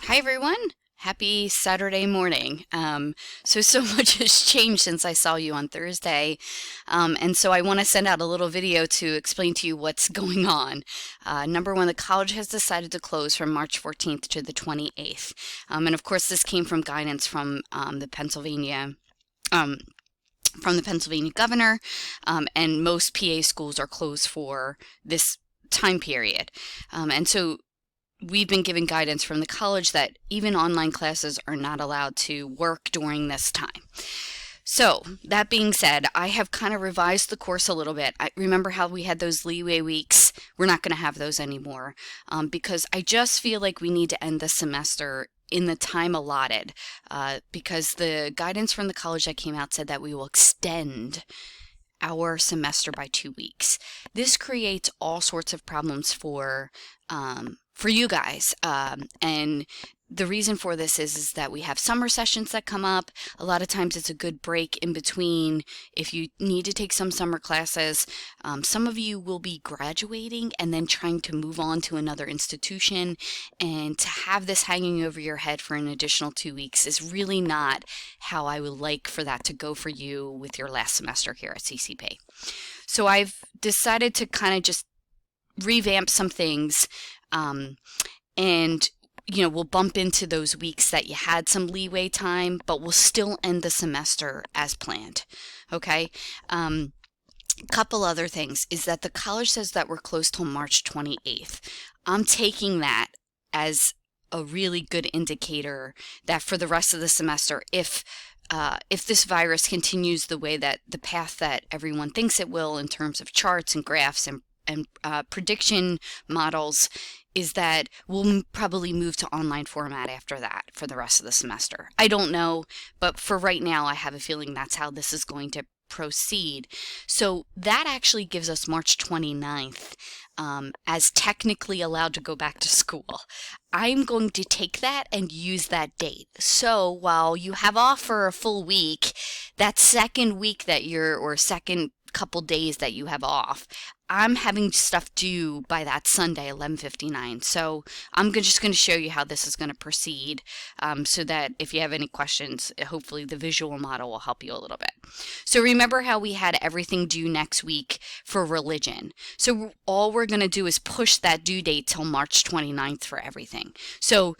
Hi everyone. Happy Saturday morning. So much has changed since I saw you on Thursday. And so I want to send out a little video to explain to you what's going on. Number one, the college has decided to close from March 14th to the 28th. And of course, this came from guidance um, from the Pennsylvania governor, and most PA schools are closed for this time period. And so we've been given guidance from the college that even online classes are not allowed to work during this time. So, that being said, I have kind of revised the course a little bit. I remember how we had those leeway weeks. We're not going to have those anymore because I just feel like we need to end the semester in the time allotted because the guidance from the college that came out said that we will extend our semester by 2 weeks. This creates all sorts of problems for you guys. And the reason for this is that we have summer sessions that come up. A lot of times it's a good break in between if you need to take some summer classes. Some of you will be graduating and then trying to move on to another institution, and to have this hanging over your head for an additional 2 weeks is really not how I would like for that to go for you with your last semester here at CCP. So I've decided to kind of just revamp some things, and we'll bump into those weeks that you had some leeway time, but we'll still end the semester as planned. Okay. Couple other things is that the college says that we're closed till March 28th. I'm taking that as a really good indicator that for the rest of the semester, if this virus continues the path that everyone thinks it will in terms of charts and graphs and prediction models, is that we'll probably move to online format after that for the rest of the semester. I don't know, but for right now, I have a feeling that's how this is going to proceed. So that actually gives us March 29th as technically allowed to go back to school. I'm going to take that and use that date. So while you have off for a full week, that second week or second couple days that you have off, I'm having stuff due by that Sunday, 11:59. So I'm just going to show you how this is going to proceed, so that if you have any questions, hopefully the visual model will help you a little bit. So remember how we had everything due next week for religion. So all we're going to do is push that due date till March 29th for everything. So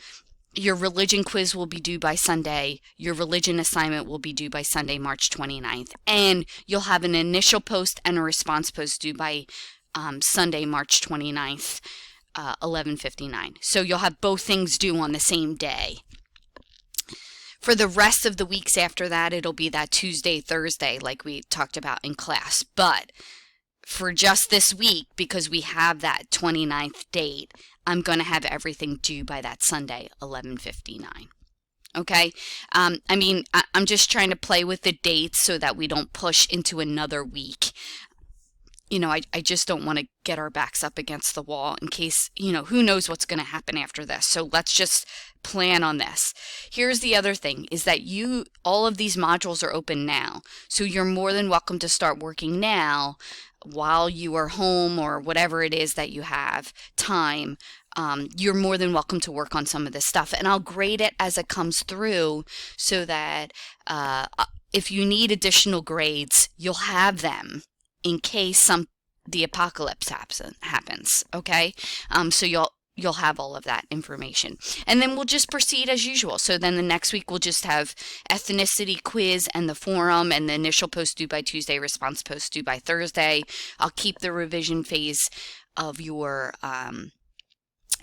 your religion quiz will be due by Sunday. Your religion assignment will be due by Sunday, March 29th. And you'll have an initial post and a response post due by Sunday, March 29th, 11:59. So you'll have both things due on the same day. For the rest of the weeks after that, it'll be that Tuesday, Thursday, like we talked about in class. But for just this week, because we have that 29th date, I'm going to have everything due by that Sunday, 11:59. Okay? I'm just trying to play with the dates so that we don't push into another week. I just don't want to get our backs up against the wall in case, who knows what's going to happen after this. So let's just plan on this. Here's the other thing is that all of these modules are open now. So you're more than welcome to start working now while you are home or whatever it is that you have time. You're more than welcome to work on some of this stuff, and I'll grade it as it comes through so that if you need additional grades, you'll have them in case the apocalypse happens. Okay, so you'll have all of that information, and then we'll just proceed as usual. So then the next week we'll just have ethnicity quiz and the forum, and the initial post due by Tuesday, response post due by Thursday. I'll keep the revision phase of your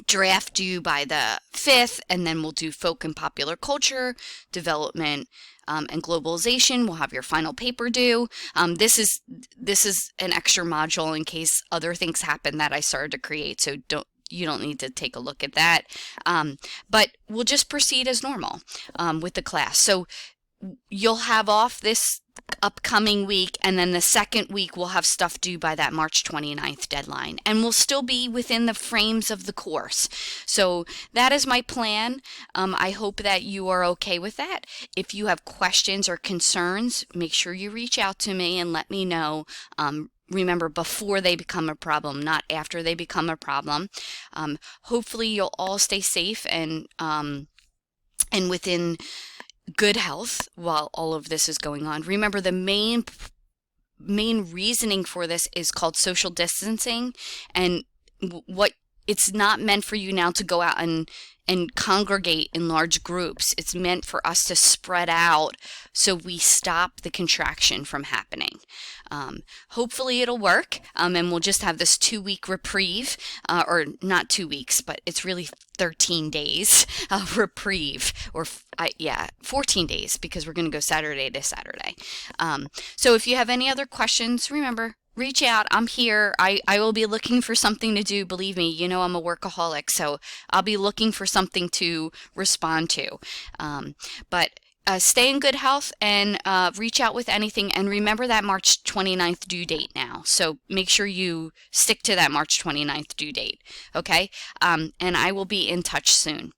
draft due by the 5th, and then we'll do folk and popular culture, development, and globalization. We'll have your final paper due. This is an extra module in case other things happen that I started to create, so you don't need to take a look at that. But we'll just proceed as normal with the class. So you'll have off this upcoming week, and then the second week we'll have stuff due by that March 29th deadline, and we'll still be within the frames of the course. So that is my plan. I hope that you are okay with that. If you have questions or concerns, make sure you reach out to me and let me know. Remember, before they become a problem, not after they become a problem. Hopefully you'll all stay safe and and within good health while all of this is going on. Remember, the main reasoning for this is called social distancing, and what it's not meant for you now to go out and congregate in large groups. It's meant for us to spread out so we stop the contraction from happening. Hopefully it'll work, and we'll just have this 2-week reprieve, or not 2 weeks, but it's really 13 days reprieve, or 14 days, because we're going to go Saturday to Saturday. So if you have any other questions, remember, reach out. I'm here. I will be looking for something to do. Believe me, you know I'm a workaholic, so I'll be looking for something to respond to. But stay in good health, and reach out with anything. And remember that March 29th due date now. So make sure you stick to that March 29th due date. Okay? And I will be in touch soon.